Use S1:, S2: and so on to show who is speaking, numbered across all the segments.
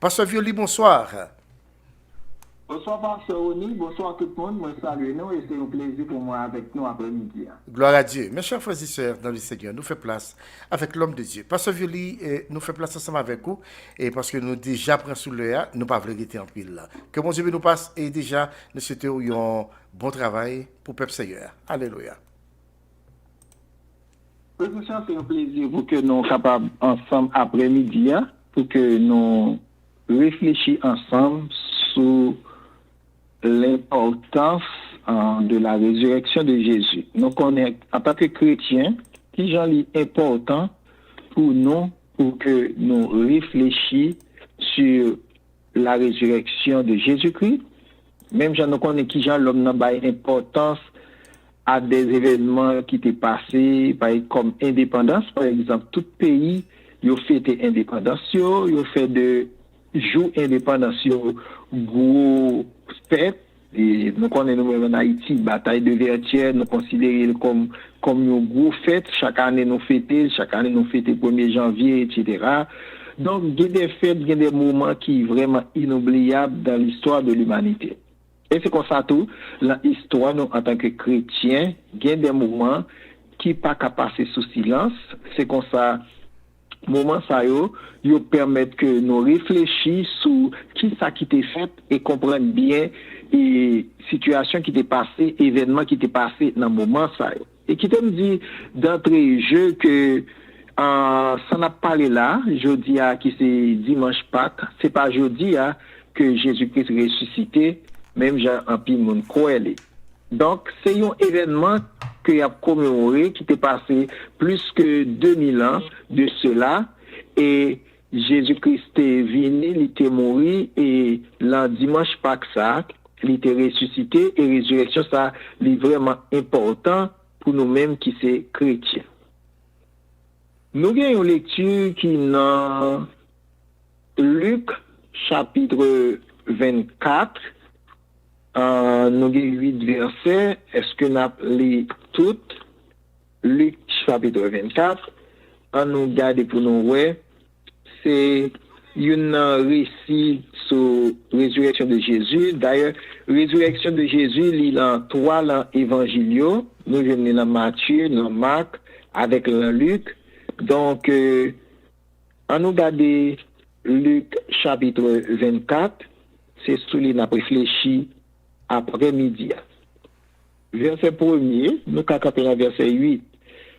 S1: Pasteur Violi, bonsoir.
S2: Bonsoir, Pasteur Oni. Bonsoir tout le monde. Moi, salue nous et c'est un plaisir pour moi avec nous après-midi.
S1: Gloire à Dieu. Mes chers frères et sœurs dans le Seigneur, nous fait place avec l'homme de Dieu. Pasteur Violi, nous fait place ensemble avec vous et parce que nous déjà pris sous l'air, nous pas voulu rester en pile là. Que mon Dieu nous passe et déjà nous souhaitons un bon travail pour le peuple Seigneur. Alléluia.
S2: C'est un plaisir pour que nous soyons capables ensemble après-midi pour que nous réfléchissions ensemble sur l'importance de la résurrection de Jésus. Nous connaissons, en tant que chrétiens, qui est important pour nous, pour que nous réfléchissions sur la résurrection de Jésus-Christ. Même si nous connaissons qui l'homme n'a pas importance à des événements qui étaient passés, comme indépendance, par exemple, tout pays, il a fêté indépendance, il a fait de jours indépendance, gros fête. Et nous connaissons nous en Haïti, bataille de Vertières, nous considérons comme une grosse fête. Chaque année nous fêtons, chaque année nous fêtons 1er janvier, etc. Donc, il y a des fêtes, il y a des moments qui sont vraiment inoubliables dans l'histoire de l'humanité. Et c'est comme ça tout, l'histoire, nous, en tant que chrétiens, il y a des moments qui ne sont pas passer sous silence. C'est comme ça, moment ça yo permettent que nous réfléchissions sur qui ça qui était fait et comprendre bien et situation qui était passée, événement qui était passé dans le moment ça. Et qui te me dit d'entrée jeu que ça n'a pas parlé là, jeudi à qui c'est dimanche Pâques, c'est pas jeudi à que Jésus-Christ ressuscité, même Jean en pile monde croit. Donc c'est un événement qu'il a commémoré qui était passé plus que 2000 ans de cela et Jésus-Christ est venu, il était mort et le dimanche Pâques ça, il était ressuscité et résurrection ça est vraiment important pour nous-mêmes qui sommes chrétiens. Nous avons une lecture qui est dans Luc chapitre 24. Nous avons 8 versets. Est-ce que nous avons toutes? Luc chapitre 24. Nous regardons pour nous voir. C'est un récit sur la résurrection de Jésus. D'ailleurs, la résurrection de Jésus, il y a 3 évangiles. Nous venons dans Matthieu, dans Marc, avec Luc. Donc, on nous regarde Luc chapitre 24. C'est sur lui n'a réfléchi après-midi. Verset 1er, nous avons verset 8.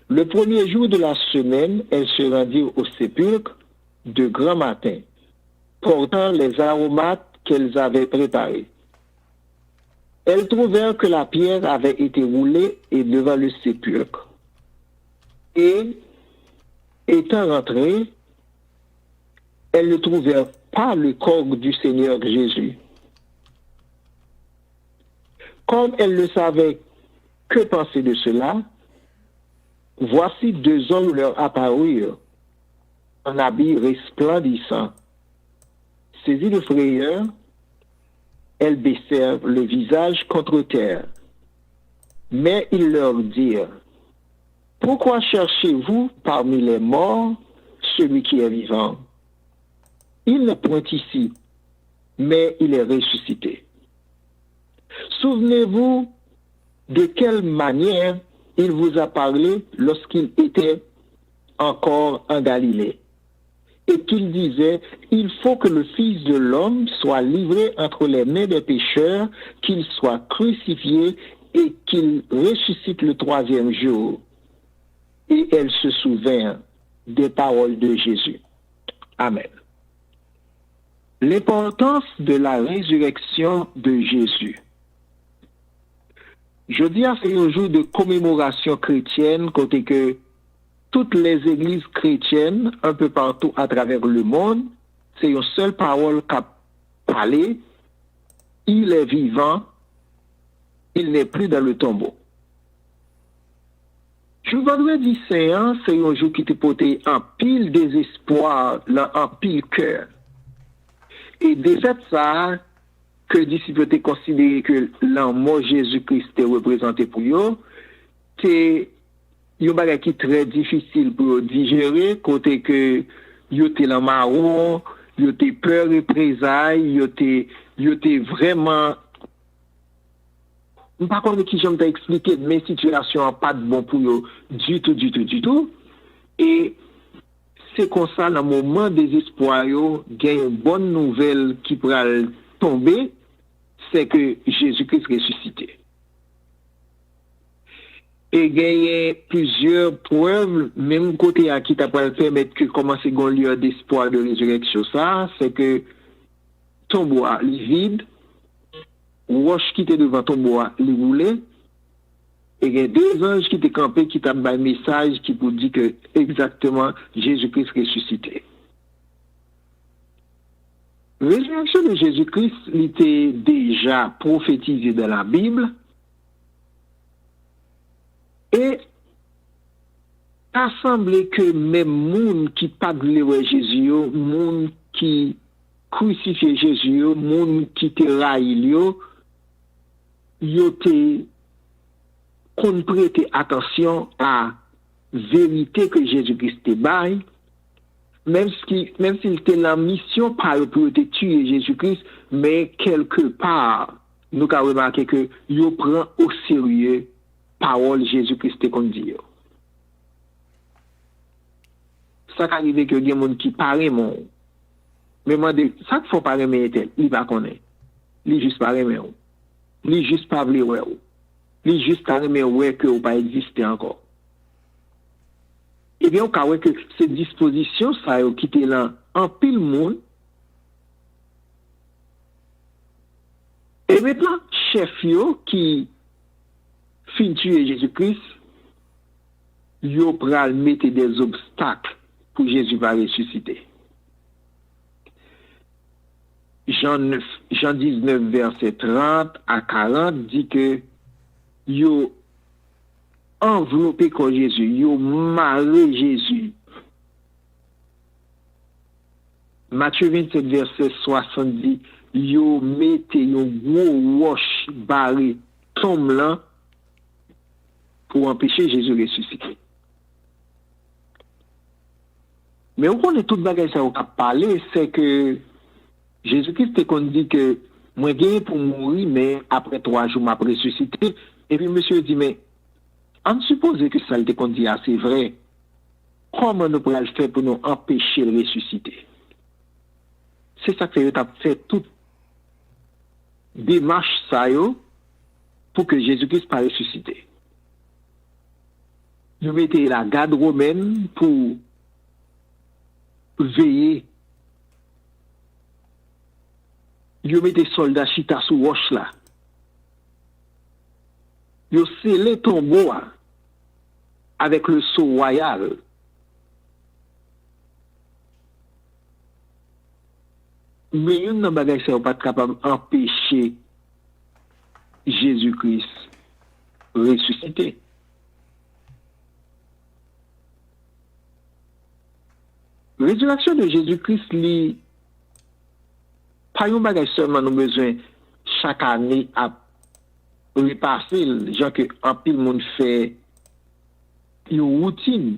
S2: Le premier jour de la semaine, elles se rendirent au sépulcre de grand matin, portant les aromates qu'elles avaient préparés. Elles trouvèrent que la pierre avait été roulée et devant le sépulcre. Et, étant rentrées, elles ne trouvèrent pas le corps du Seigneur Jésus. Comme elles ne savaient que penser de cela, voici 2 hommes leur apparurent, en habit resplendissant. Saisies de frayeur, elles baissèrent le visage contre terre. Mais ils leur dirent, pourquoi cherchez-vous parmi les morts celui qui est vivant? Il n'est point ici, mais il est ressuscité. Souvenez-vous de quelle manière il vous a parlé lorsqu'il était encore en Galilée. Et qu'il disait, il faut que le Fils de l'homme soit livré entre les mains des pécheurs, qu'il soit crucifié et qu'il ressuscite le 3e jour. Et elle se souvint des paroles de Jésus. Amen. L'importance de la résurrection de Jésus. Jeudi, c'est un jour de commémoration chrétienne, côté que toutes les églises chrétiennes, un peu partout à travers le monde, c'est une seule parole qu'a parlé. Il est vivant, il n'est plus dans le tombeau. Je vendredi saint, c'est un jour qui te porté en pile désespoir, en pile cœur. Et de fait ça, que les disciples ont considéré que l'amour Jésus-Christ est représenté pour eux, c'est un bagage qui est très difficile pour digérer, côté que ils étaient dans marron, yo te peur représailles, yo te vraiment par contre qui j'aime t'expliquer mes situations pas de bon pour yo du tout et c'est comme ça dans le moment désespoir yo gagne une bonne nouvelle qui pourra tomber, c'est que Jésus-Christ ressuscité. Et gagner plusieurs preuves, même côté à qui t'a pas permettre que commencer gon lieu d'espoir de résurrection ça, c'est que ton bois est vide, roche qui était devant ton bois est roulé, et il y a deux anges qui étaient campés qui t'ont un message qui vous dit que exactement Jésus-Christ ressuscité. La résurrection de Jésus-Christ était déjà prophétisée dans la Bible. Et il semblé que même moun qui pas de Jésus, moun qui crucifié Jésus, moun qui te raïl yo te qu'on prêter attention à vérité que Jésus-Christ te baille, même s'il était la mission par pour te tuer Jésus-Christ, mais quelque part nous avons remarqué que yo prend au sérieux parole Jésus-Christ qu'on dit. Ça arrive que des gens qui parlent mon mais moi ça qu'il faut pas aimer il va connaître. Il juste pas aimer. Il juste pas vouloir ouais. Il juste pas aimer ouais que ou pas exister encore. Eh bien on voit que cette disposition ça qui était là en pile monde. Et maintenant chef yo qui fin tuer Jésus-Christ, yo pral mettre des obstacles pour Jésus va ressusciter. Jean 19, verset 30 à 40 dit que yo enveloppé comme Jésus, yo marré Jésus. Matthieu 27, verset 70, yo mette yon gros roche barré tombe là pour empêcher Jésus de ressusciter. Mais on connaît tout bagage ça on a parlé, c'est que Jésus-Christ qu'on dit que moi gagné pour mourir mais après 3 jours m'a ressuscité et puis monsieur dit mais on suppose que ça le qu'on dit c'est vrai. Comment nous pourrions le faire pour nous empêcher de ressusciter? C'est ça que tu as fait toute démarche ça yo pour que Jésus-Christ pas ressusciter. Nous mettons la garde romaine pour veiller. Nous mettons soldats chita sous roche là. Nous scellé tombeau avec le sceau royal. Mais une n'a pas capable d'empêcher Jésus-Christ ressusciter. La résurrection de Jésus-Christ, pas un bagage seulement nous besoin chaque année à repasser, genre que un pile monde fait une routine.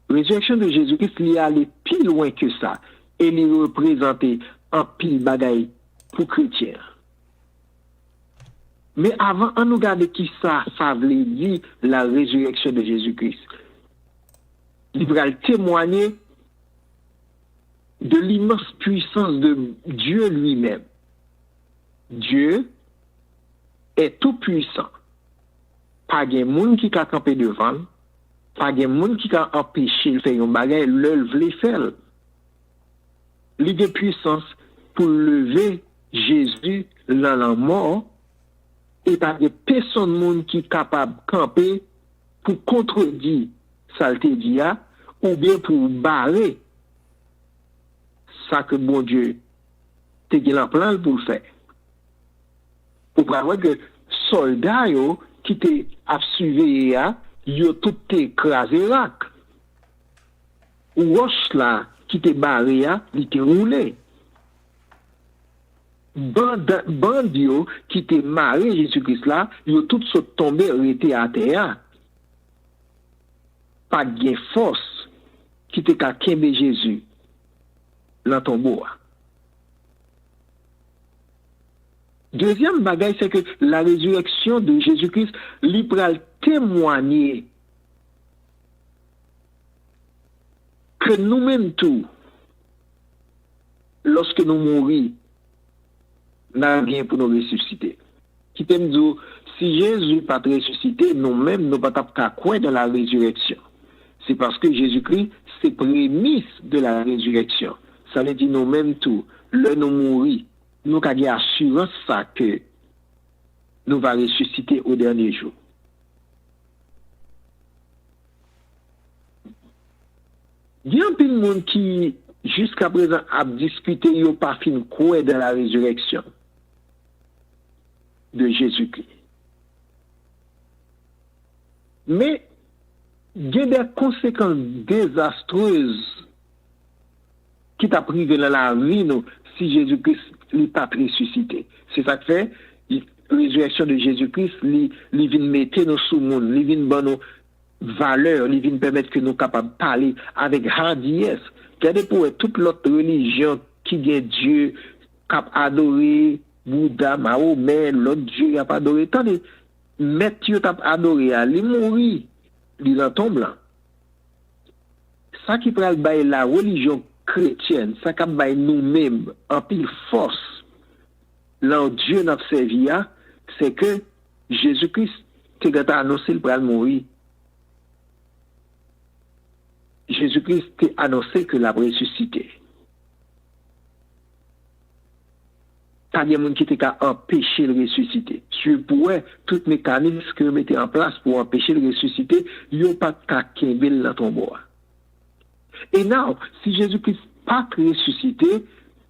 S2: La résurrection de Jésus-Christ, il allé plus loin que ça et il représentait un pile bagage pour chrétiens. Mais avant, on nous regarde qui ça veut dire la résurrection de Jésus-Christ. Il va témoigner de l'immense puissance de Dieu lui-même. Dieu est tout puissant. Pas de monde qui a campé devant, pas de monde qui a empêché de faire un bagage, le voulait faire. Il a puissance pour lever Jésus dans la mort et pas de personne monde qui est capable de camper pour contredire ça le dit ou bien pour barrer ça que bon Dieu te dit en plan pour le faire. Ou pour voir que soldats qui te a suivi yo tout écrasé là. Ou roche là qui te barré il te roulé. Bandio qui te marré Jésus-Christ là, yo tout sont tombé arrêté à terre. Pas de force qui te ka kembe Jésus dans tombeau. Deuxième bagaille, c'est que la résurrection de Jésus-Christ lui pral témoigner que nous-mêmes tout, lorsque nous mourons, nous n'avons rien pour nous ressusciter. Qui t'aime dire, si Jésus n'est pas ressuscité, nous-mêmes, nous ne pouvons pas croire dans la résurrection. C'est parce que Jésus-Christ, c'est prémisse de la résurrection. Ça veut dire nous-mêmes tout. Le nous mourir, nous avons assurance ça que nous allons ressusciter au dernier jour. Il y a un peu de monde qui, jusqu'à présent, a discuté, il n'y a pas fin quoi dans la résurrection de Jésus-Christ. Mais, il y a des conséquences désastreuses qui t'a privé dans la vie, nous, si Jésus-Christ n'est pas ressuscité. C'est ça que fait, la résurrection de Jésus-Christ, il vient mettre nous sous le monde, il vient nous valeur, il vient permettre que nous soyons capables de parler avec hardiesse. Regardez pour toute l'autre religion qui est Dieu, qui a adoré Bouddha, Mahomet, l'autre Dieu qui a adoré. Attendez, mettre Dieu qui a adoré, il mourit, il en tombe là. Ça qui prend la religion chrétienne, ça qui a nous-mêmes en pile force, là Dieu n'a servi, c'est que Jésus-Christ t'a annoncé le pral mourir. Jésus-Christ a annoncé que l'a ressuscité. Pas de monde qui t'a empêché de ressusciter. Si pour tout mécanisme que vous mettez en place pour empêcher de ressusciter, il n'y a pas de kembel dans ton bois. Et non, si Jésus-Christ n'a pas ressuscité,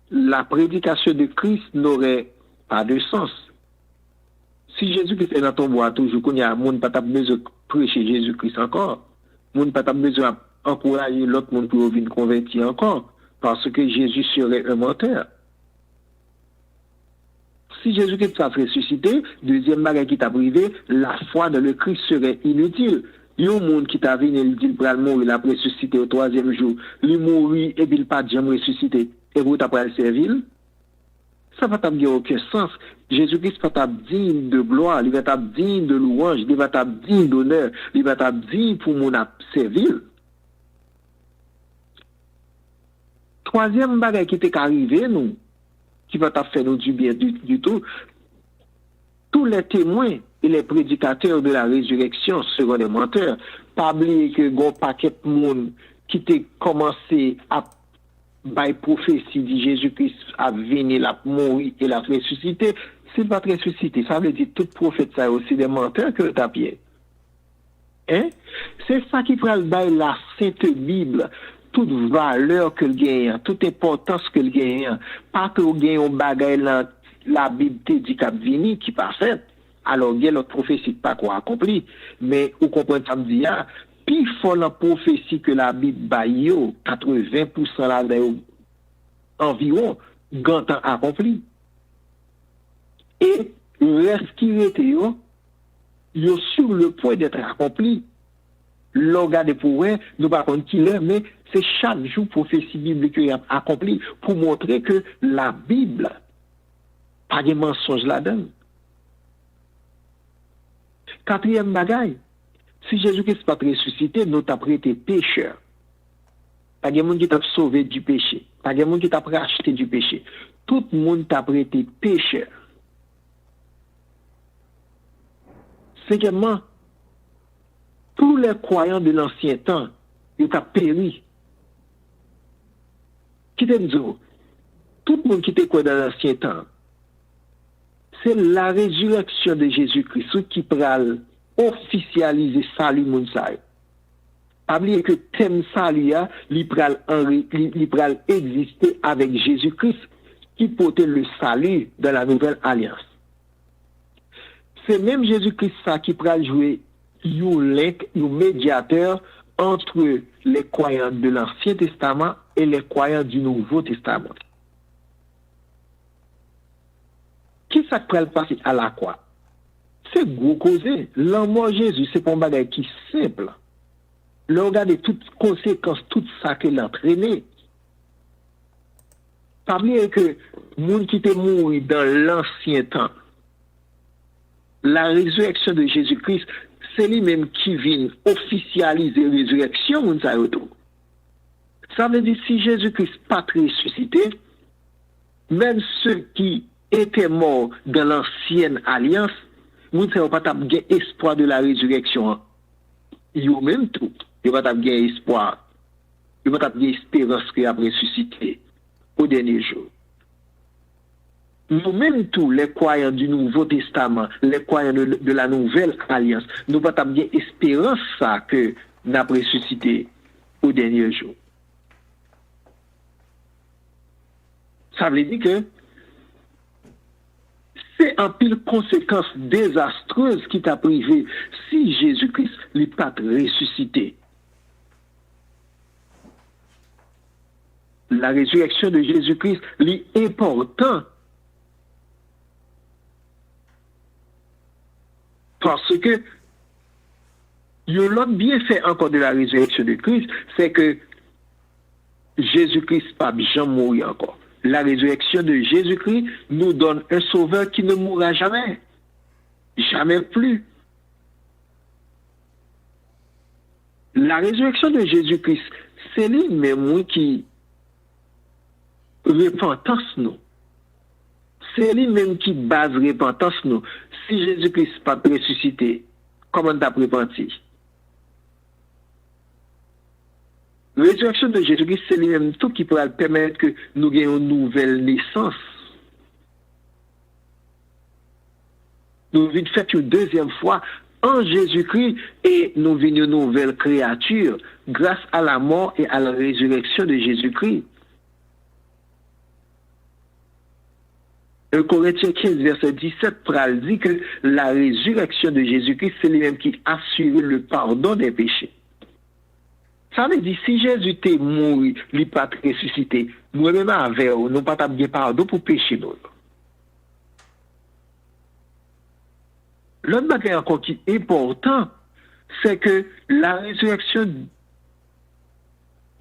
S2: la prédication de Christ n'aurait pas de sens. Si Jésus-Christ est dans ton bois, toujours qu'il y a un monde pas besoin de prêcher Jésus-Christ encore, monde pas besoin d'encourager l'autre monde pour venir convertir encore, parce que Jésus serait un menteur. Si Jésus-Christ a ressuscité, deuxième bagage qui t'a privé, la foi dans le Christ serait inutile. Il y a un monde qui t'a venu, il dit, pour mourir, il a ressuscité au troisième jour. Il mourit et puis il pas jamais ressuscité. Et vous t'as pas le servir? Ça va t'avoir aucun sens. Jésus-Christ va t'avoir digne de gloire, il va t'avoir digne de louange, il va t'avoir digne d'honneur, il va t'avoir digne pour mon servir. Troisième bagage qui t'est arrivé, nous, qui va faire nous du bien du tout, tous les témoins et les prédicateurs de la résurrection seront des menteurs. Pas oublier que un paquet de monde qui t'a commencé à by prophétie dit Jésus-Christ a venu, la mourir et la ressuscité. S'il va ressusciter, ça veut dire tout prophète ça aussi des menteurs que t'as pied. Hein? C'est ça qui prend la Sainte Bible. Toute valeur que le gagne, toute importance que le gagne, pas que le gagne un bagage la Bible te dit qu'a vini qui pas fait. Alors il y a l'autre prophétie pas quoi accompli, mais vous comprenez ça me dit puis faut la prophétie que la Bible baille 80% là environ gantan accompli. Et le reste qui était yo sur le point d'être accompli. L'organe pour eux, nous pas contre qui l'est, mais c'est chaque jour prophétie biblique qui a accompli pour montrer que la Bible, pas de mensonge là-dedans. Quatrième bagaille, si Jésus-Christ n'est pas ressuscité, nous t'avons été pécheurs. Pas de monde qui t'a sauvé du péché. Pas de monde qui t'a racheté du péché. Tout le monde t'a été pécheur. Cinquièmement, tous les croyants de l'ancien temps, ils ont péri. Qui t'aime dire, tout le monde qui était quoi dans l'ancien temps, c'est la résurrection de Jésus-Christ qui pral officialiser salut mounsaï. Pas oublier que thème salut il pral exister avec Jésus-Christ qui portait le salut dans la nouvelle alliance. C'est même Jésus-Christ ça qui pral jouer un médiateur entre les croyants de l'Ancien Testament et les croyants du Nouveau Testament. Qui ça peut passer à la croix? C'est gros causé. L'amour Jésus, c'est pas un bagage qui est simple. Le regard de toutes conséquences, tout ça qu'il a entraîné. Pas oublier que monde qui était mort dans l'ancien temps, la résurrection de Jésus-Christ, c'est lui-même qui vient officialiser la résurrection, moun sa yo tou. Ça veut dire si Jésus-Christ pas ressuscité, même ceux qui étaient morts dans l'ancienne alliance, moun sa yo pas tap gen espoir de la résurrection. Yo même tout, yo pas tap gen espoir. Yo pas tap gen espérance qu'il a ressuscité au dernier jour. Nous-mêmes tous, les croyants du Nouveau Testament, les croyants de la Nouvelle Alliance, nous pas bien espérance ça que nous avons ressuscité au dernier jour. Ça veut dire que c'est en pile conséquence désastreuse qui t'a privé si Jésus-Christ n'est pas ressuscité. La résurrection de Jésus-Christ est importante. Parce que l'autre bienfait encore de la résurrection de Christ, c'est que Jésus-Christ n'a pas jamais mouru encore. La résurrection de Jésus-Christ nous donne un sauveur qui ne mourra jamais. Jamais plus. La résurrection de Jésus-Christ, c'est lui-même qui repentance nous. C'est lui-même qui base repentance nous. Si Jésus-Christ n'est pas ressuscité, comment t'as repenti? La résurrection de Jésus-Christ, c'est lui-même tout qui pourra permettre que nous ayons une nouvelle naissance. Nous venons faire une deuxième fois en Jésus-Christ et nous venons une nouvelle créature grâce à la mort et à la résurrection de Jésus-Christ. 1 Corinthiens 15, verset 17, pral dit que la résurrection de Jésus-Christ, c'est lui-même qui assure le pardon des péchés. Ça veut dire, si Jésus était mort, il n'est pas ressuscité, nous-mêmes avec nous n'avons pas bien pardon pour pécher nous. L'autre bagage encore qui est important, c'est que la résurrection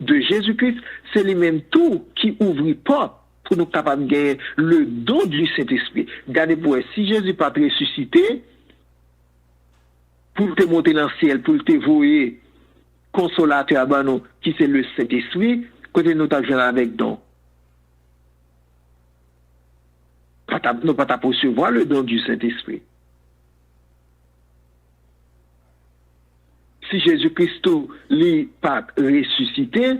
S2: de Jésus-Christ, c'est lui-même tout qui ouvre porte pour nous capables de gagner le don du Saint-Esprit. Regardez pour si Jésus n'est pas ressuscité, pour te monter dans le ciel, pour te voyer consolateur à nous, qui c'est le Saint-Esprit, côté nous t'avons avec don. Nous pas ta recevoir le don du Saint-Esprit. Si Jésus-Christ n'est pas ressuscité,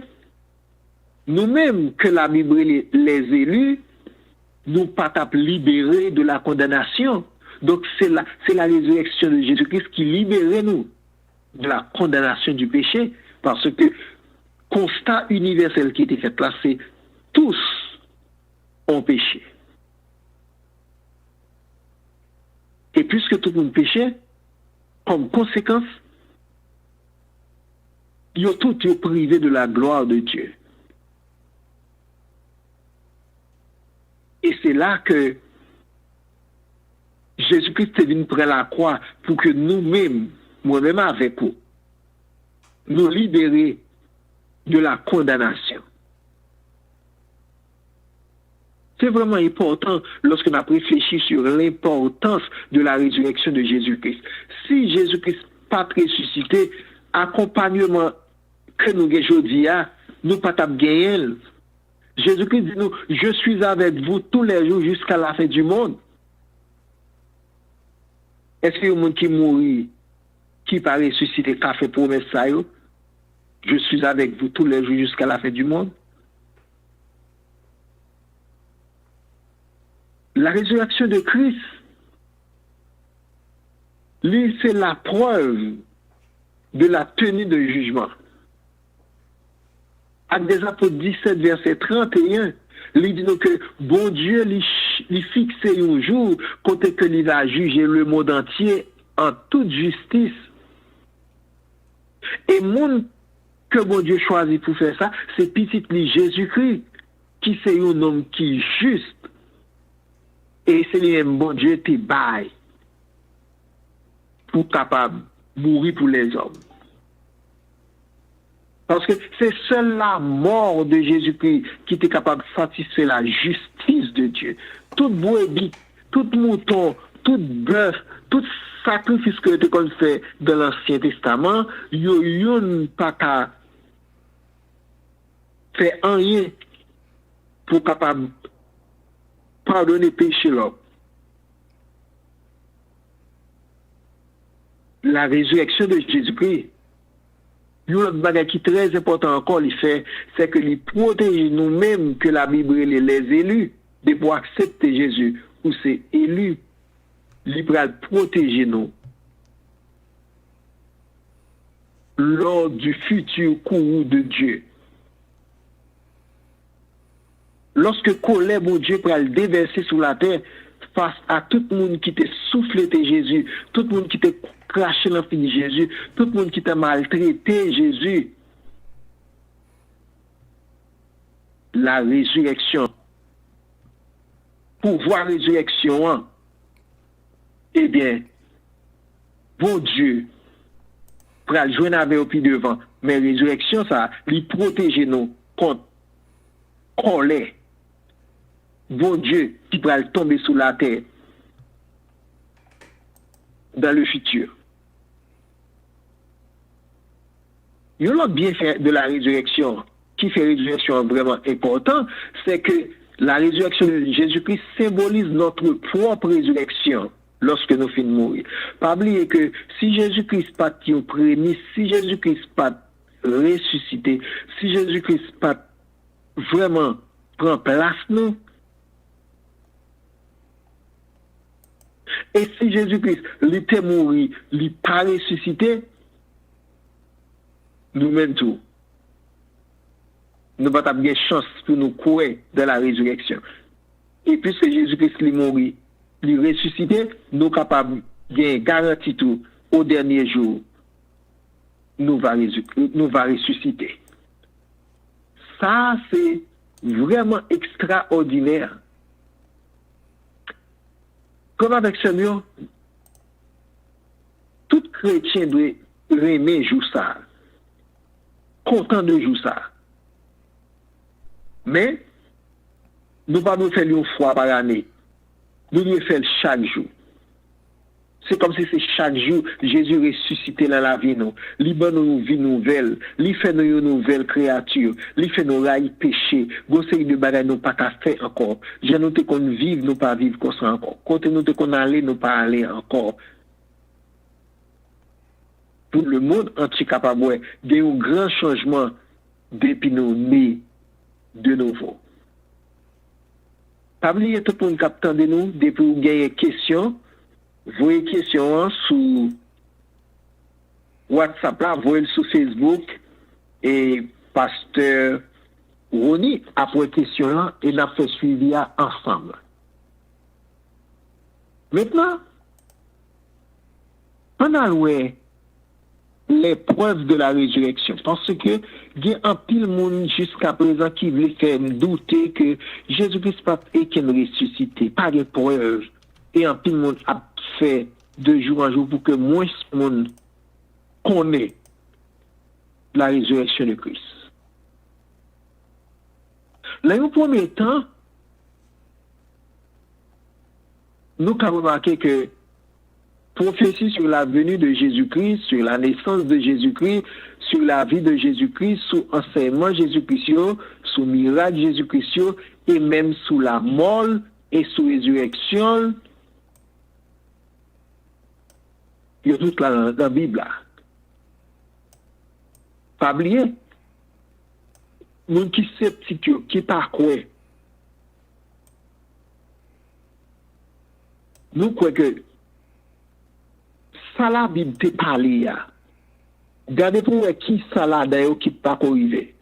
S2: nous-mêmes, que la Bible les élus, nous pas libérés de la condamnation. Donc, c'est la résurrection de Jésus-Christ qui libère nous de la condamnation du péché. Parce que, constat universel qui était fait là, c'est tous ont péché. Et puisque tout le monde péchait, comme conséquence, ils ont tous été privés de la gloire de Dieu. Et c'est là que Jésus-Christ est venu près la croix pour que nous-mêmes, moi-même avec vous, nous libérer de la condamnation. C'est vraiment important lorsqu'on a réfléchi sur l'importance de la résurrection de Jésus-Christ. Si Jésus-Christ n'est pas ressuscité, accompagnement que nous avons aujourd'hui, nous ne pouvons pas gagner. Jésus-Christ dit nous, je suis avec vous tous les jours jusqu'à la fin du monde. Est-ce qu'il y a un monde qui mourit, qui pas ressuscité, qui a fait promesse ça, je suis avec vous tous les jours jusqu'à la fin du monde? La résurrection de Christ, lui, c'est la preuve de la tenue de jugement. Actes des Apôtres 17, verset 31, il dit que bon Dieu lui fixé un jour côté que il va juger le monde entier en toute justice. Et monde que bon Dieu choisit pour faire ça, c'est petit Jésus-Christ, qui c'est un homme qui est juste. Et c'est lui-même bon Dieu qui baille pour capable mourir pour les hommes. Parce que c'est seule la mort de Jésus-Christ qui était capable de satisfaire la justice de Dieu. Tout brebis, tout mouton, tout bœuf, tout sacrifice que tu as fait dans l'Ancien Testament, yon pas qu'à faire rien pour capable pardonner péché là. La résurrection de Jésus-Christ, un autre bagage qui est très important encore, il fait, c'est que il protège nous-mêmes que la Bible les élus de pouvoir accepter Jésus ou c'est élu, il va protéger nous lors du futur courroux de Dieu. Lorsque colère mon Dieu pour le déverser sur la terre face à tout le monde qui t'a soufflé Jésus, tout le monde qui t'a craché l'enfant de Jésus, tout le monde qui t'a maltraité Jésus, la résurrection, pouvoir résurrection, eh bien, bon Dieu, pour le joindre avec au pied devant, mais résurrection, ça, lui protéger nous contre colère. Bon Dieu qui va tomber sous la terre dans le futur. Il y a un autre bienfait de la résurrection qui fait résurrection vraiment important, c'est que la résurrection de Jésus-Christ symbolise notre propre résurrection lorsque nous finissons de mourir. Pas oublier que si Jésus-Christ pas qui prémisse, si Jésus-Christ pas ressuscité, si Jésus-Christ pas vraiment prend place nous, et si Jésus-Christ était mort, il n'est pas ressuscité, nous-mêmes tout, nous n'avons pas de chance pour nous croire dans la résurrection. Et puisque Jésus-Christ est mort, il est ressuscité, nous sommes capables de garantir tout au dernier jour, nous va ressusciter. Ça, c'est vraiment extraordinaire. Comme avec Seigneur, tout chrétien doit aimer jouer ça, content de jouer ça. Mais, nous ne pouvons pas faire une fois par année. Nous devons faire chaque jour. C'est comme si c'est chaque jour Jésus ressuscité dans la vie nous. Il donne nous une vie nouvelle. Il fait nous une nouvelle créature. Il fait nous railler péché. Conseil de bagages nous pas qu'à faire encore. J'ai noté qu'on vive, nous pas vivre comme ça encore. Quand nous qu'on aller, nous pas aller encore. Pour le monde entier capable de un grand changement depuis nous nés de nouveau. Pas oublier tout le monde qui attend de nous depuis vous gagner question. Voyez question sur WhatsApp là, voyez sur Facebook et pasteur Roni après question là et n'a fait suivi ensemble. Maintenant, pendant les preuves de la résurrection, parce que il y a un pile monde jusqu'à présent qui veut faire douter que Jésus-Christ pas est ressuscité, pas de preuves. Et un pile monde a fait de jour en jour pour que moins de monde connaisse la résurrection de Christ. Là, au premier temps, nous avons remarqué que prophétie sur la venue de Jésus-Christ, sur la naissance de Jésus-Christ, sur la vie de Jésus-Christ, sur enseignement Jésus-Christ, sur miracle Jésus-Christ, et même sur la mort et sur résurrection. Il y a tout là dans la Bible. Pas oublier. Moun qui sceptique, qui pas quoi. Nous croyons que ça la Bible te parlé. Regardez pour qui ça la d'ailleurs qui pas arrivé.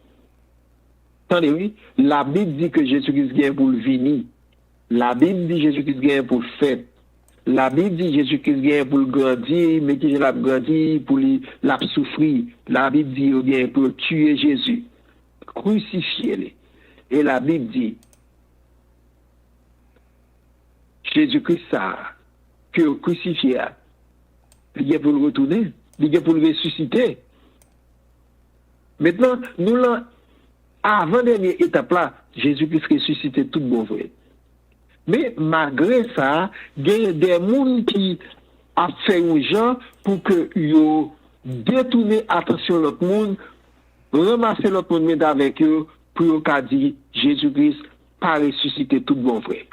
S2: Attendez, oui, la Bible dit que Jésus-Christ vient pour le venir. La Bible dit Jésus-Christ vient pour le faire. La Bible dit Jésus-Christ vient pour le grandir, mais qui l'a grandi pour la souffrir. La Bible dit qu'il vient pour tuer Jésus, crucifier. Et la Bible dit Jésus-Christ ça que crucifié, il vient pour le retourner, il vient pour le ressusciter. Maintenant, nous là, avant dernière étape là, Jésus-Christ ressuscité tout bon vrai. Mais malgré ça, il y a des gens qui a fait aux gens pour que yo détourner attention l'autre monde, ramasser l'autre monde mettre avec eux pour qu'a dit Jésus-Christ pas ressuscité tout bon vrai.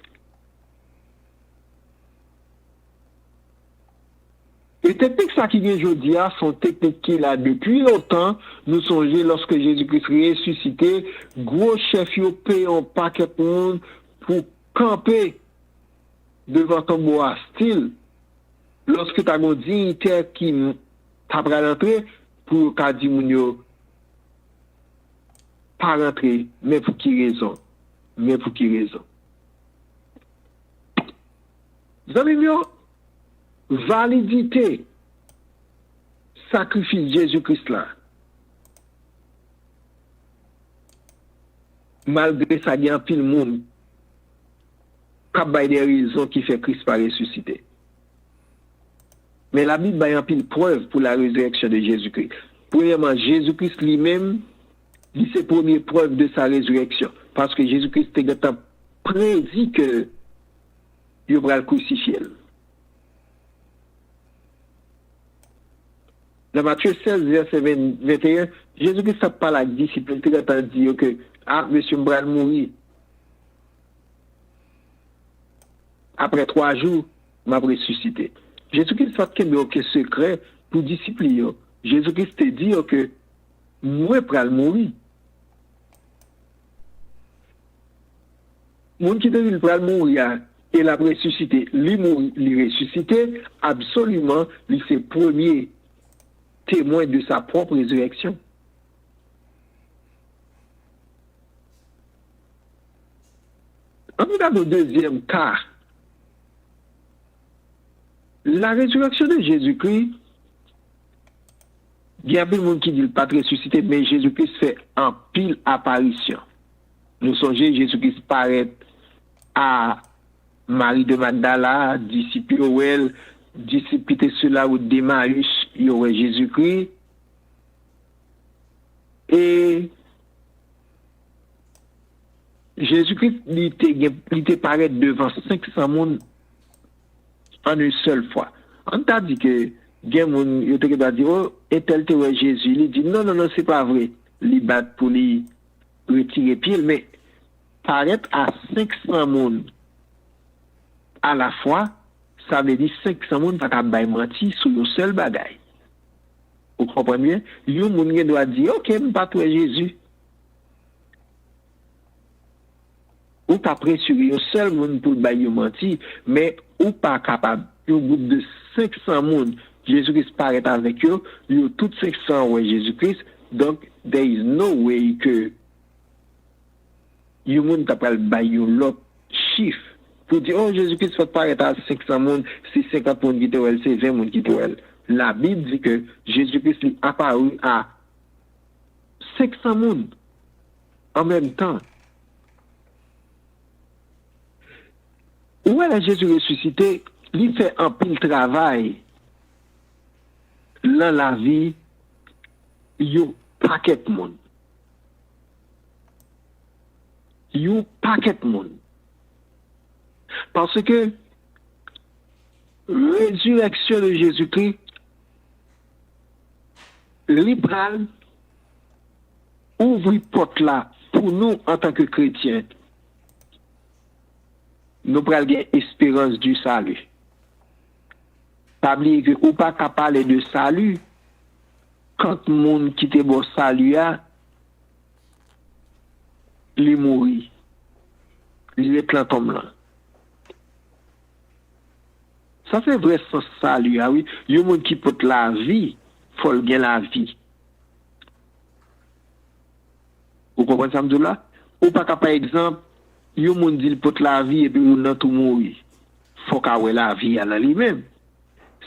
S2: Et technique ça qui vient aujourd'hui sont techniques qui là depuis longtemps nous songeons lorsque Jésus-Christ ressuscité, gros chef yo paye un paquet de monde pour camper devant ton bois style lorsque tu as une dignité qui t'a pas rentré pour qu'a dit moun yo pas rentrer mais pour qui raison Zami yo validité sacrifice Jésus-Christ là malgré ça il y a un pile monde qui a des raisons qui fait Christ pas ressuscité. Mais la Bible a un pile preuve pour la résurrection de Jésus-Christ. Premièrement, Jésus-Christ lui-même dit ses premières preuves de sa résurrection parce que Jésus-Christ a prédit que il va le crucifier. Dans Matthieu 16, verset 21, Jésus-Christ a parlé à la discipline, il a dit que monsieur va mourir. Après 3 jours, m'a ressuscité. Jésus-Christ a fait un secret pour disciples. Jésus-Christ a dit que moi vais mourir. Moun qui devait mourir et l'a ressuscité, lui ressuscité, absolument, lui c'est premier témoin de sa propre résurrection. En tout cas, le deuxième cas, la résurrection de Jésus-Christ, il y a beaucoup de monde qui dit qu'il n'est pas ressuscité, mais Jésus-Christ fait en pile apparition. Nous songeons Jésus-Christ paraît à Marie de Magdala, disciple Yoel, disciple de cela ou d'Emmaüs, il y aurait Jésus-Christ. Et Jésus-Christ, il était paraît devant 500 personnes en une seule fois. On t'a dit que il t'a dit, oh, et tel te ouais Jésus. Il dit, non, c'est pas vrai. Il bat pour lui retirer pied, mais paraître à 500 personnes à la fois, ça veut dire 500 personnes qui ont menti sur une seule bagaille. Vous comprenez bien? Il y doit dire, ok, je ne pas toi Jésus. Ou pas pressurer un seul monde pour mentir, mais ou pas capable. Un groupe de 500 personnes, Jésus-Christ paraît avec eux, ils ont tous 500 ouais Jésus-Christ, donc there is no way que you monde capable bailler l'autre chiffre pour dire oh Jésus-Christ fait paraître à 500 personnes, c'est 50 personnes qui te c'est 20 personnes qui te La Bible dit que Jésus-Christ est apparu à 500 personnes en même temps. Où est Jésus ressuscité, il fait un pile travail dans la vie, yo paquet de monde. Yo paquet de monde. Parce que résurrection de Jésus-Christ, libéral, ouvre porte là pour nous en tant que chrétiens. Nous prenons l'espérance du salut. Pas oublier que ou pas qu'à parler de salut quand le monde qui était bon salut a il mourit. Il est là comme là. Ça c'est vrai sans salut ah oui, il y a monde qui porte la vie, faut gagner la vie. Vous comprenez ça là? Ou pas qu'à par exemple yo moun dit pour la vie et puis on a tout mourir. Faut qu'avoir la vie à lui-même.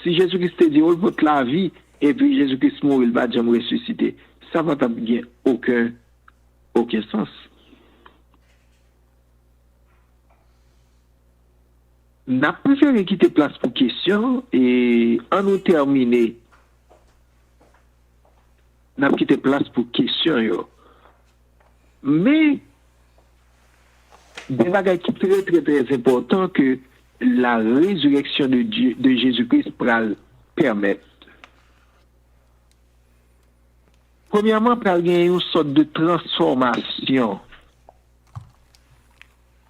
S2: Si Jésus-Christ te dit pour la vie et puis Jésus-Christ mourir, il va jamais ressusciter. Ça va pas bien aucun sens. N'a préféré quitter place pour question et en nous terminer n'a pas quitté place pour question yo. Mais des bagages qui sont très importants que la résurrection de Dieu, de Jésus-Christ pour permettre. Premièrement, pour gagner une sorte de transformation.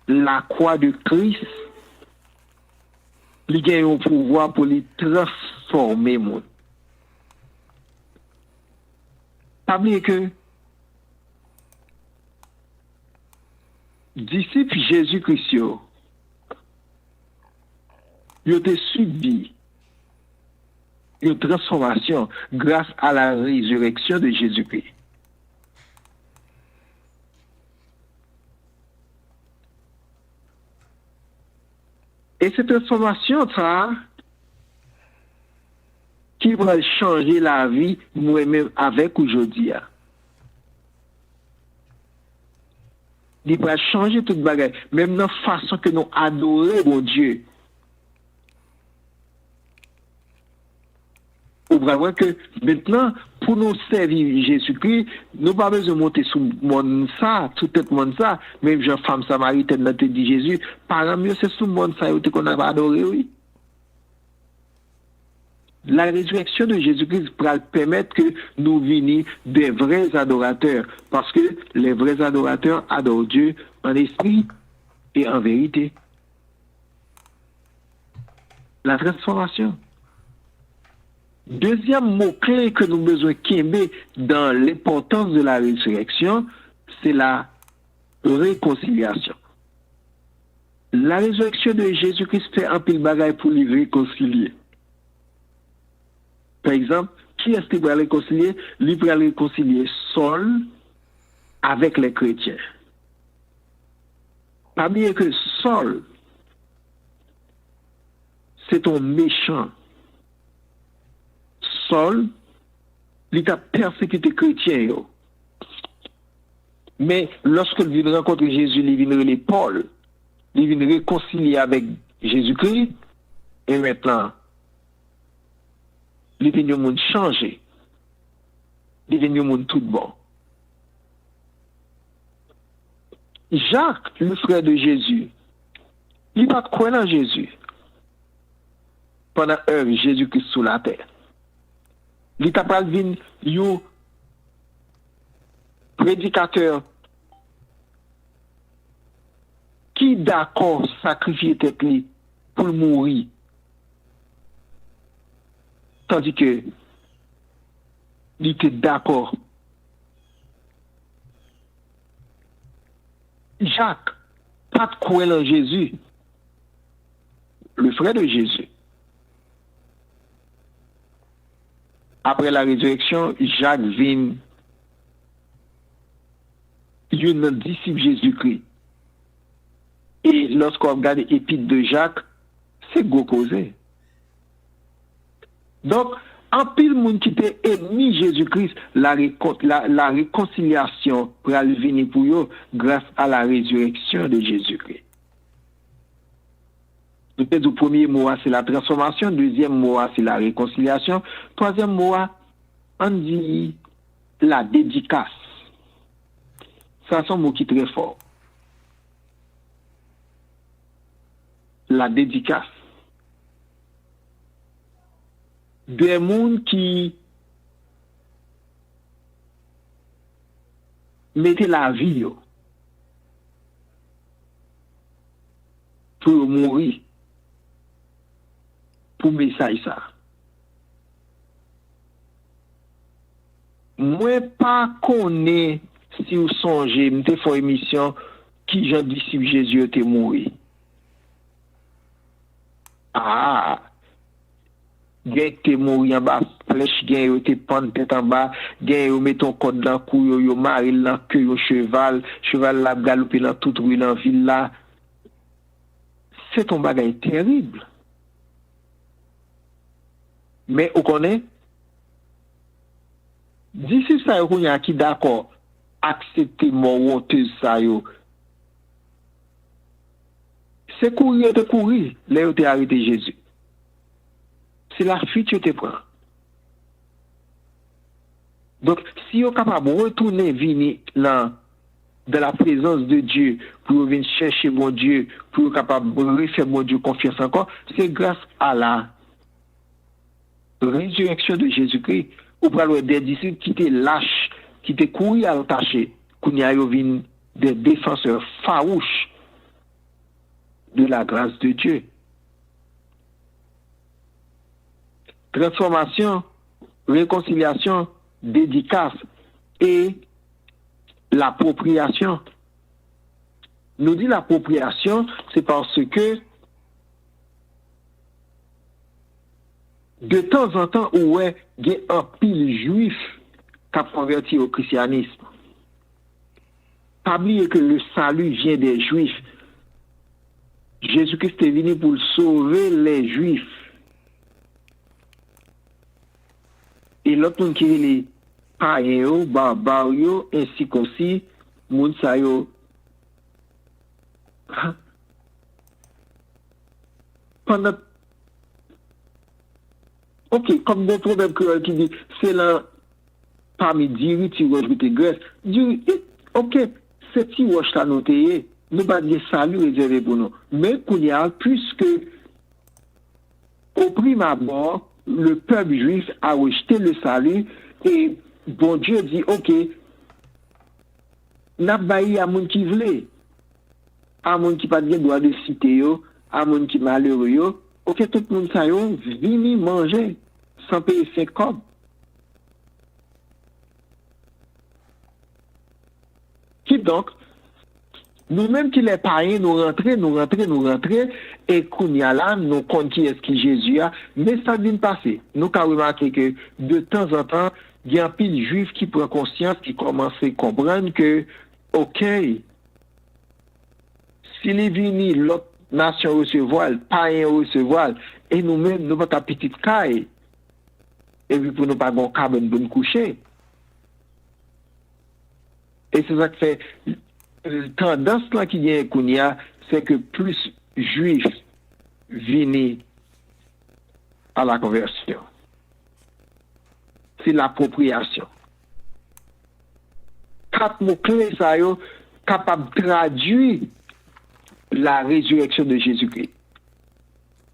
S2: La croix de Christ, il a un pouvoir pour les transformer. Pas oublier que disciples Jésus-Christ, ils ont subi une transformation grâce à la résurrection de Jésus-Christ. Et cette transformation, ça, qui va changer la vie, moi-même, avec aujourd'hui. Il va changer toute bagage, même dans la façon que nous adorons mon Dieu. On va voir que maintenant, pour nous servir Jésus-Christ, nous n'avons pas besoin de monter sur le monde ça, tout le monde ça, même jeune femme samaritaine n'a te dit Jésus, par mieux c'est sur le monde ça qu'on a adoré, oui. La résurrection de Jésus-Christ va permettre que nous venions des vrais adorateurs, parce que les vrais adorateurs adorent Dieu en esprit et en vérité. La transformation. Deuxième mot-clé que nous avons besoin de dans l'importance de la résurrection, c'est la réconciliation. La résurrection de Jésus-Christ fait un pile bagaille pour les réconcilier. Par exemple, qui est-ce qui va réconcilier? Lui va réconcilier Saul avec les chrétiens. Pas bien que Saul, c'est un méchant. Saul, il a persécuté les chrétiens. Mais lorsqu'il vient rencontrer Jésus, il vient les Paul, il vient réconcilier avec Jésus-Christ, et maintenant, il vient au monde changer. Il vient au monde tout bon. Jacques, le frère de Jésus, il va croire en Jésus pendant Jésus-Christ sous la terre. Il t'a pas vu un prédicateur qui d'accord sacrifier tête pour mourir. Tandis que il était d'accord. Jacques, pas de croire en Jésus, le frère de Jésus. Après la résurrection, Jacques vient un disciple Jésus-Christ. Et lorsqu'on regarde l'épître de Jacques, c'est gros causé. Donc, en pile monde qui était ennemi Jésus-Christ, la réconciliation pour aller venir pour eux grâce à la résurrection de Jésus-Christ. Peut-être le premier mot, c'est la transformation. Deuxième mot, c'est la réconciliation. Troisième mot, on dit la dédicace. Ça, c'est un mot qui est très fort. La dédicace. Des gens qui mettaient la vie pour mourir. Pour message ça. Moi pas connais si vous songez, m'te fait émission qui Jean disciple Jésus était mort. Ah, gen te mort en bas, flèche gen yo te pendre tête en bas, gen yo met ton code dans cou yo mari dans queue yo cheval la galoper dans toute rue dans ville là. C'est un bagage terrible. Mais on connaît, d'ici ça, on y a qui d'accord, accepter mon honteuse ça yo. C'est courir de courir, là où tu arrêté Jésus. C'est la fuite que tu prends. Donc, si on est capable de retourner venir dans la présence de Dieu, pour venir chercher mon Dieu, pour être capable de refaire mon Dieu confiance encore, c'est grâce à la résurrection de Jésus-Christ. Ou pour des disciples qui étaient lâches, qui étaient courus à l'attacher, qu'on y a eu des défenseurs farouches de la grâce de Dieu. Transformation, réconciliation, dédicace et l'appropriation. Nous dit l'appropriation, c'est parce que de temps en temps, il y a un pile juif qui a converti au christianisme. Pas oublier que le salut vient des juifs. Jésus-Christ est venu pour sauver les juifs. Et l'autre monde qui est les païens, barbares, ainsi qu'aussi, moun sa yo. Pendant. Ok, comme des problèmes qui dit, c'est là, parmi Diri, Tiroche, Grèce. Ok, c'est Tiroche qui a noté, nous pas dire salut réservé pour nous. Mais qu'on y a, puisque, au prime abord, le peuple juif a rejeté le salut et bon Dieu dit, ok, n'a pas eu à moun qui voulait, à moun qui pas de droit de citer, à moun qui malheureux, ok, tout le monde ça yo, vini manger, sans payer 5 cobs. Qui donc, nous-mêmes qui les païens, nous rentrer, et qu'on y a là, nous comptons qui est-ce qui Jésus a, mais ça vient de passer. Nous avons remarqué que de temps en temps, il y a un pile juif qui prend conscience, qui commence à comprendre que, ok, s'il est venu, l'autre nation recevoir, le païen recevoir, et nous-mêmes, nous pas ta petite caille, et puis pour nous pas bon cabane pour nous coucher. Et c'est ça que fait, tendance là qui vient Kounia, c'est que plus juifs viennent à la conversion. C'est l'appropriation. 4 mots-clés, ça y est, capables de traduire la résurrection de Jésus-Christ.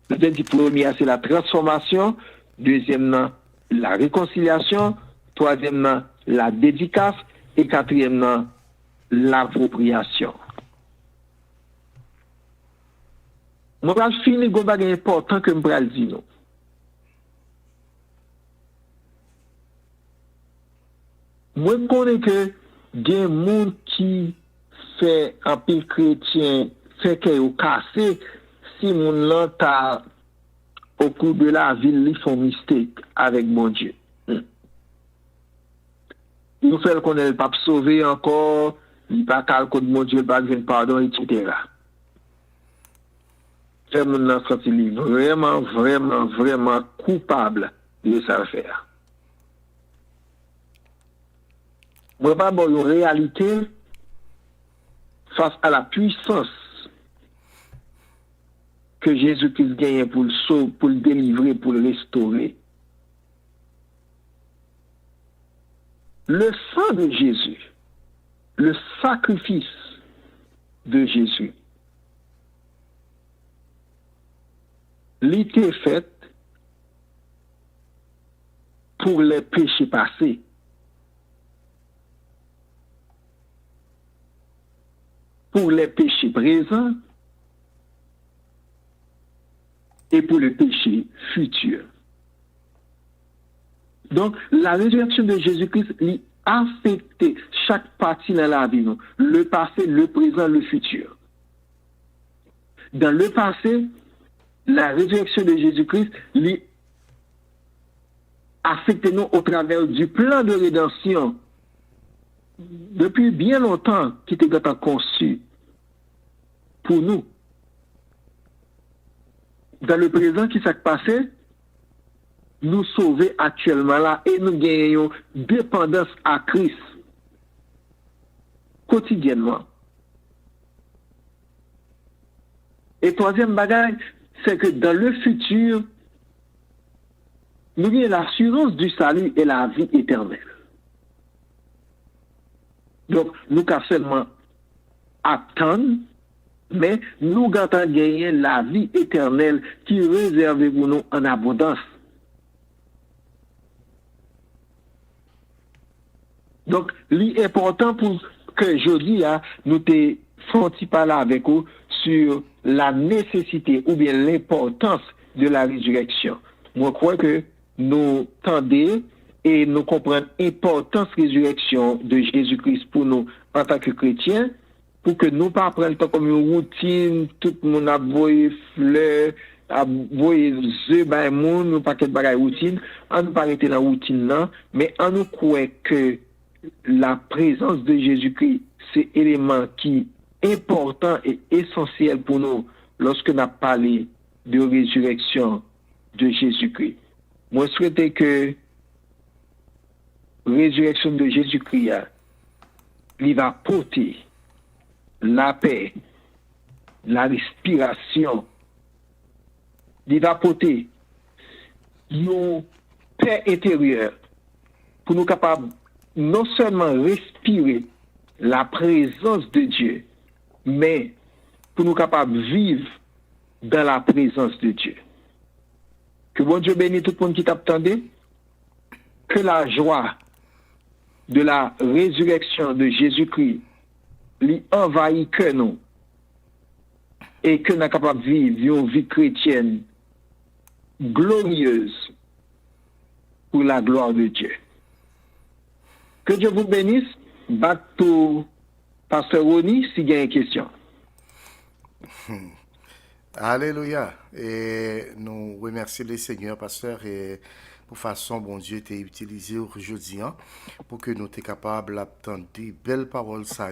S2: Le premier, c'est la transformation. Deuxièmement, la réconciliation. Troisièmement, la dédicace. Et quatrièmement, l'appropriation. Moi, je vais finir avec un bagage important que je vais dire. Moi, je connais que des gens qui fait un peu chrétien, fait qu'ils ont cassé, si mon là, au cours de la vie, ils font mystère avec mon Dieu. Nous faisons qu'on ne pas sauver encore, il pas qu'à cause de mon Dieu, pas de pardon, etc. C'est mon senti vraiment coupable de ça faire. Moi, pas bon, une réalité face à la puissance que Jésus-Christ gagne pour le sauver, pour le délivrer, pour le restaurer. Le sang de Jésus, le sacrifice de Jésus, l'était fait pour les péchés passés. Pour les péchés présents et pour le péché futur. Donc, la résurrection de Jésus-Christ a affecté chaque partie dans la vie, le passé, le présent, le futur. Dans le passé, la résurrection de Jésus-Christ a affecté nous au travers du plan de rédemption depuis bien longtemps qui était conçu pour nous. Dans le présent, qui s'est passé, nous sauver actuellement là et nous gagnons dépendance à Christ quotidiennement. Et troisième bagage, c'est que dans le futur, nous avons l'assurance du salut et la vie éternelle. Donc, nous qu'à seulement attendre, mais nous gardons gagner la vie éternelle qui est réservée pour nous en abondance. Donc, l'important pour que je dis, nous te font-ils parler avec vous sur la nécessité ou bien l'importance de la résurrection. Moi, je crois que nous tendons et nous comprenons l'importance de la résurrection de Jésus-Christ pour nous en tant que chrétiens, pour que nous ne pas prendre ça comme une routine, tout le monde a voyé fleurs, a voyé œufs, nous pas qu'être bagaille routine, on ne pas arrêter la routine là, mais on nous croit que la présence de Jésus-Christ, c'est élément qui est important et essentiel pour nous lorsque nous parlé de résurrection de Jésus-Christ. Moi, je souhaitais que résurrection de Jésus-Christ, il va porter la paix, la respiration, il va porter nos paix intérieure pour nous capables non seulement respirer la présence de Dieu, mais pour nous capables de vivre dans la présence de Dieu. Que bon Dieu bénisse tout le monde qui t'attendait, que la joie de la résurrection de Jésus-Christ lui envahit que nous, et que nous sommes capables de vivre une vie chrétienne glorieuse pour la gloire de Dieu. Que Dieu vous bénisse. Back to Pasteur Roni, s'il y a une question.
S1: Alléluia. Et nous remercions le Seigneur, pasteur, et pour façon, bon Dieu, t'a utilisé aujourd'hui pour que nous soyons capables d'entendre des belles paroles, ça,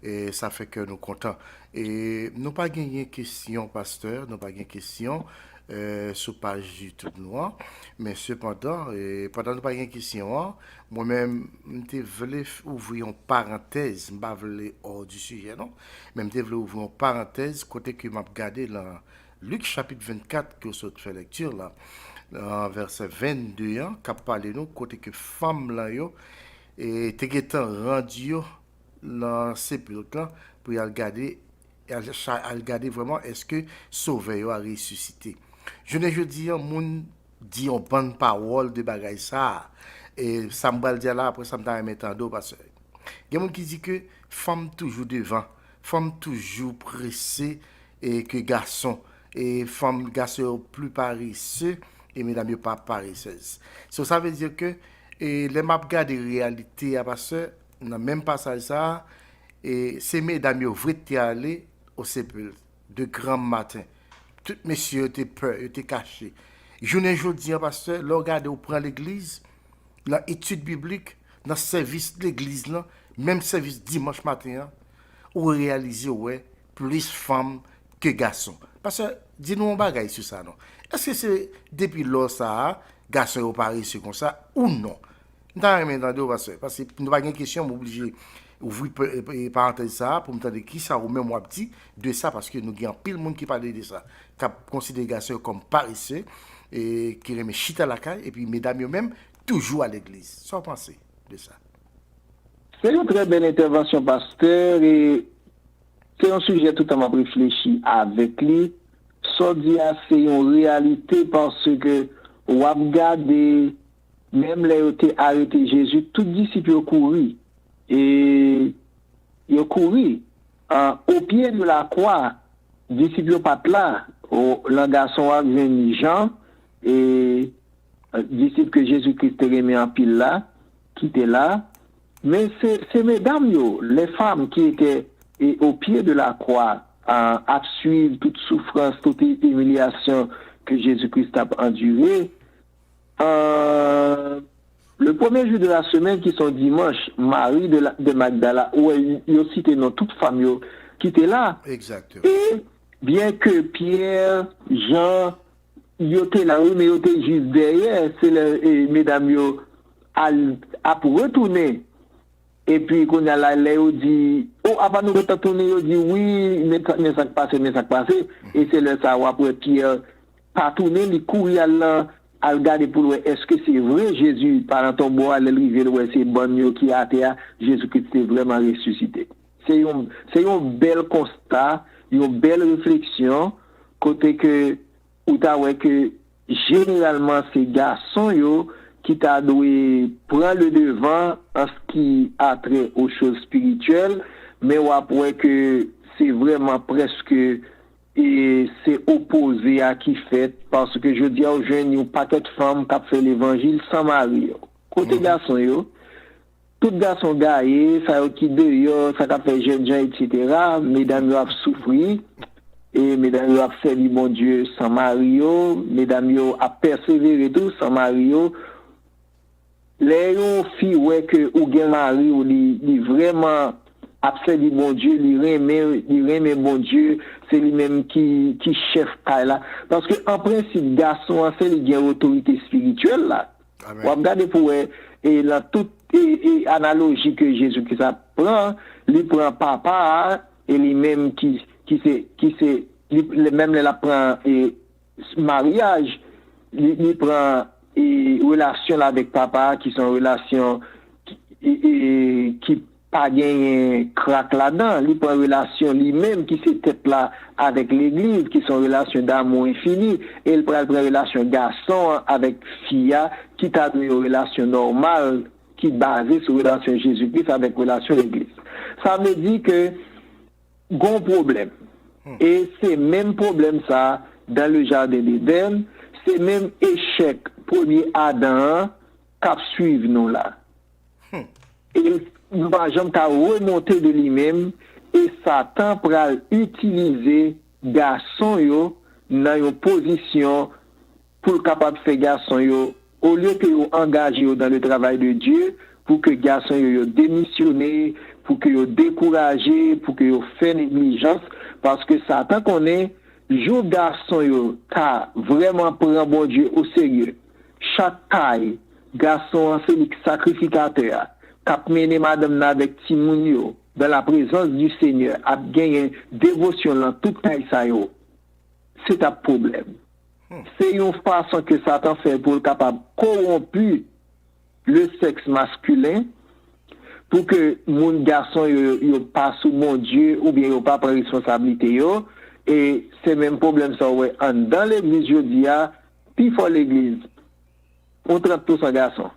S1: et ça fait que nous sommes contents. Et nous pas gagné question, pasteur, nous pas gagné question sur page YouTube noir, mais cependant, pendant nous pas gagné question, moi-même, je voulais ouvrir une parenthèse, je ne voulais hors du sujet, non, mais je voulais ouvrir une parenthèse, côté que je regardé dans Luc chapitre 24, que je fait lecture là, verset 22, qui a parlé nous, côté que femme là, et était rendu dans sépulcre pour y regarder vraiment est-ce que Sauveur a ressuscité. Je ne dis pas moun dit en bonne parole de bagay ça et ça me dire là après ça me mettre en dos parce que il y a moun qui dit que femme toujours devant, femme toujours pressée et que garçon et femme garçon plus paresseux et mesdames pas paresseuses. Ça veut dire que les m'a regarder réalité à parce que dans même passage ça et ces mesdames vont aller au sépulcre de grand matin. Tout messieurs étaient peur, étaient cachés. Je ne dis pas, pasteur, le regardez, on prend l'église, l'étude biblique, dans le service de l'église, même service dimanche matin, on réalise ouais, plus femmes que garçons. Parce que, dis-nous un bagage sur ça, non? Est-ce que c'est depuis là, ça, garçons ont parlé sur comme ça, ou non? Parce que nous n'avons pas de question, on est obligé ouvrir parenthèse ça pour me dire qui ça ou même moi petit de ça parce que nous avons pile monde qui parle de ça qui considère garçon comme paresseux et qui remet chita la caille et puis mesdames même toujours à l'église. Ça pensez de ça?
S2: C'est une très belle intervention pasteur et c'est un sujet tout à fait réfléchi avec lui. Ça dit c'est une réalité parce que on a regardé même les ont arrêté Jésus, tous les disciples ont couru. Et ils ont couru au pied de la croix, les disciples pas là, le garçon a venu Jean, et disciples que Jésus-Christ a remis en pile là, qui étaient là. Mais c'est mesdames, les femmes qui étaient au pied de la croix, à suivre toute souffrance, toute humiliation que Jésus-Christ a endurée. Le premier jour de la semaine, qui sont dimanche, Marie de Magdala, où il a cité dans toute famille qui était là.
S1: Exactement.
S2: Et bien que Pierre, Jean, ils étaient là, mais ils étaient juste derrière, c'est les mesdames à pour retourner. Et puis, quand il y a là, ils dit, oh, avant nous retourner, ils dit, oui, mais ça passe. Et c'est le savoir pour Pierre, pas tourner, il courir là. à regarder pour voir est-ce que c'est vrai Jésus par un tombeau à l'arrivée ouais c'est bon qui a terre Jésus-Christ est vraiment ressuscité. C'est un bel constat, une belle réflexion côté que ou ta ouais que généralement ces garçons yo qui t'a doué prendre le devant en ce qui a trait aux choses spirituelles, mais ou après que c'est vraiment presque et c'est opposé à qui fait parce que je dis aux jeunes un paquet de femmes qui fait l'évangile sans mari. Côté garçon yo, tout garçon gaillé, ça qui dehors, ça fait jeune gens etc. Mesdames yo a souffri et mesdames yo a fait du bon Dieu sans mari, mesdames yo a persévéré tout sans mari. Les filles ouais que ou gen mari ou li vraiment a fait du bon Dieu, li remet bon Dieu, c'est lui-même qui chef là parce que en principe garçon c'est il y a autorité spirituelle là. On regarder pour et là toute analogie que Jésus qui ça prend, il prend papa et lui-même qui c'est même la prend et mariage, il prend et relation avec papa qui sont relations qui pas gagné crack là-dedans, il prend relation lui-même qui s'est tête là avec l'église qui sont relations d'amour infini et il prend relation garçon avec fille qui t'a une relation normale qui basée sur relation Jésus-Christ avec relation l'église. Ça me dit que bon problème. Et c'est même problème ça dans le jardin d'Éden, c'est même échec premier Adam qui suivre nous là. Et nous va jamais remonter de lui-même et Satan pourra utiliser garçon yo dans une position pour capable faire garçon yo au lieu que yo engagé dans le travail de Dieu pour que garçon yo démissionner, pour que yo décourager, pour que yo fait négligence parce que Satan connaît jour garçon yo ta vraiment prend bon Dieu au sérieux. Chaque taille garçon c'est le sacrificateur cap mené madame avec Timounio dans la présence du Seigneur a gagné dévotion dans toute taille ça yo. C'est un problème. C'est une façon que Satan fait pour capable corrompre le sexe masculin pour que mon garçon yo pas sous mon Dieu ou bien yo pas prendre responsabilité yo et c'est même problème ça ouais dans l'église je dis puis faut l'église on traite tous en garçon.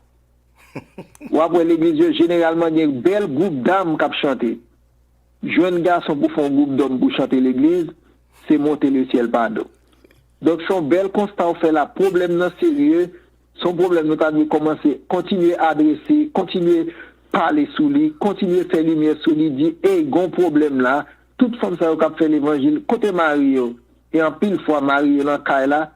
S2: Ou après l'église généralement il y a un bel groupe d'âmes qui chanter. Jeune garçon pour faire un groupe d'hommes pour chanter l'église, c'est monter le ciel par dos. Donc son bel constat fait la problème non sérieux, son problème nous de commencer continuer à adresser, continuer parler sous lui, continuer faire lumière sous lui, dire gon problème là, toute femme ça qui fait l'évangile côté Mario et en pile fois Mario dans caille là,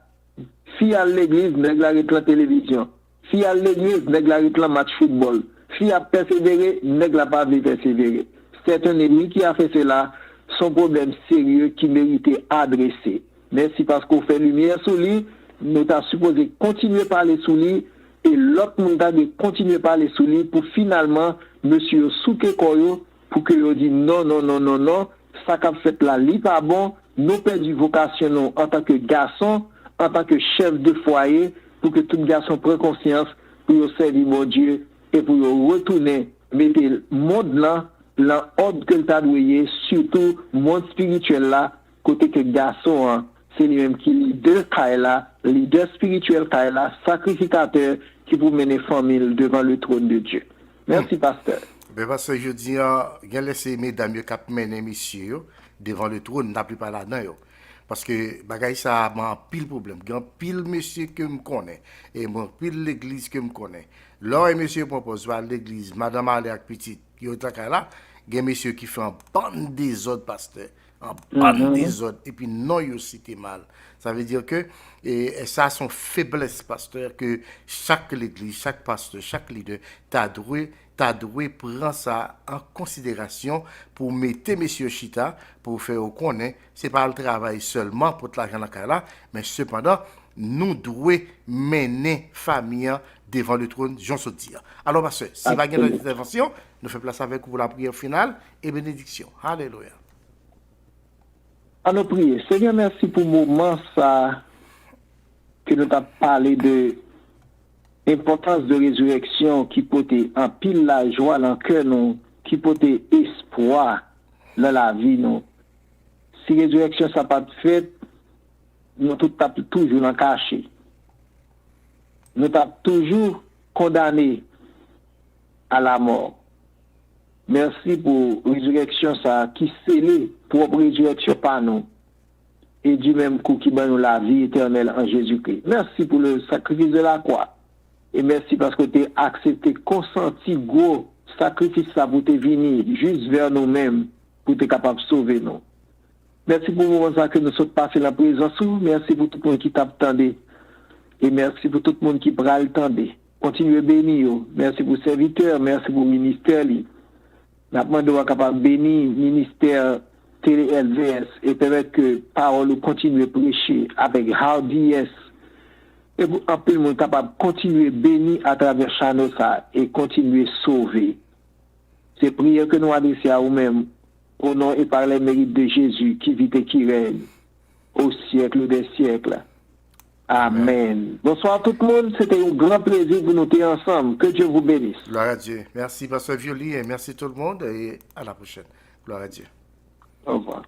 S2: fille à l'église nèg la la télévision. Si à l'église, nèg la réclame match football. Si a persévéré, nèg la pas veut persévérer. C'est un ennemi qui a fait cela, son problème sérieux qui méritait adressé. Mais si parce qu'on fait lumière sur lui, nous t'a supposé continuer à parler sur lui et l'autre monde a de continuer à parler sur lui pour finalement monsieur souke koyo pour que yo dit non, ça qu'a fait là li pas bon, nous perdu vocation nous en tant que garçon, en tant que chef de foyer pour que tout garçon prenne conscience pour servir mon Dieu et pour retourner mettre le monde là l'ordre que t'a doué surtout monde spirituel là côté que garçon c'est lui-même qui leader là leader spirituel là sacrificateur qui pour mener famille devant le trône de Dieu. Merci pasteur.
S1: Ben parce que je dis il y a laissé mesdames qui mener messieurs devant le trône n'a plus pas là-dedans. Parce que bagay ça m'a pile problème. Grand pile monsieur que me connaît et mon pile l'église que me connaît. Là monsieur propose à l'église madame aller avec petite yo ta là, gen monsieur qui fait un bande des autres pasteurs, un bande des autres et puis non yo cité mal. Ça veut dire que et ça son faiblesse pasteur que chaque l'église, chaque pasteur, chaque leader t'a doué prendre ça en considération pour mettre monsieur Chita pour faire connaître c'est pas le travail seulement pour l'argent là mais cependant nous devons mener famille devant le trône Jean Sotir. Alors pasteur si va gagner l'intervention nous faisons place avec vous pour la prière finale et bénédiction. Alléluia.
S2: À nous prier. Seigneur, merci pour le moment ça que nous avons parlé de l'importance de résurrection qui peut en pile la joie dans le cœur, qui peut espoir dans la vie. Non. Si la résurrection n'a pas de fait, nous sommes toujours en caché. Nous sommes toujours condamnés à la mort. Merci pour la résurrection ça, qui scellait propre résurrection par nous. Et du même coup qui donne nous la vie éternelle en Jésus-Christ. Merci pour le sacrifice de la croix. Et merci parce que tu as accepté, consenti, gros sacrifice ça pour te venir juste vers nous-mêmes pour être capable de sauver nous. Merci pour le moment que nous sommes passés la présence. Merci pour tout le monde qui t'attendait. Et merci pour tout le monde qui prend le temps. Continuez à bénir. Merci pour le serviteur. Merci pour le ministère. Nous demandons capable de bénir le ministère Télé LVS et permettre que parole continue à prêcher avec hardiesse. Et pour un peu le monde capable de continuer à bénir à travers channel ça et continuer à sauver. C'est prière que nous adressons à nous-mêmes au nom et par les mérites de Jésus qui vit et qui règne au siècle des siècles. Amen. Bonsoir tout le monde. C'était un grand plaisir pour nous être ensemble. Que Dieu vous bénisse.
S1: Gloire à Dieu. Merci, Pasteur Violi, et merci tout le monde, et à la prochaine. Gloire à Dieu.
S2: Au revoir.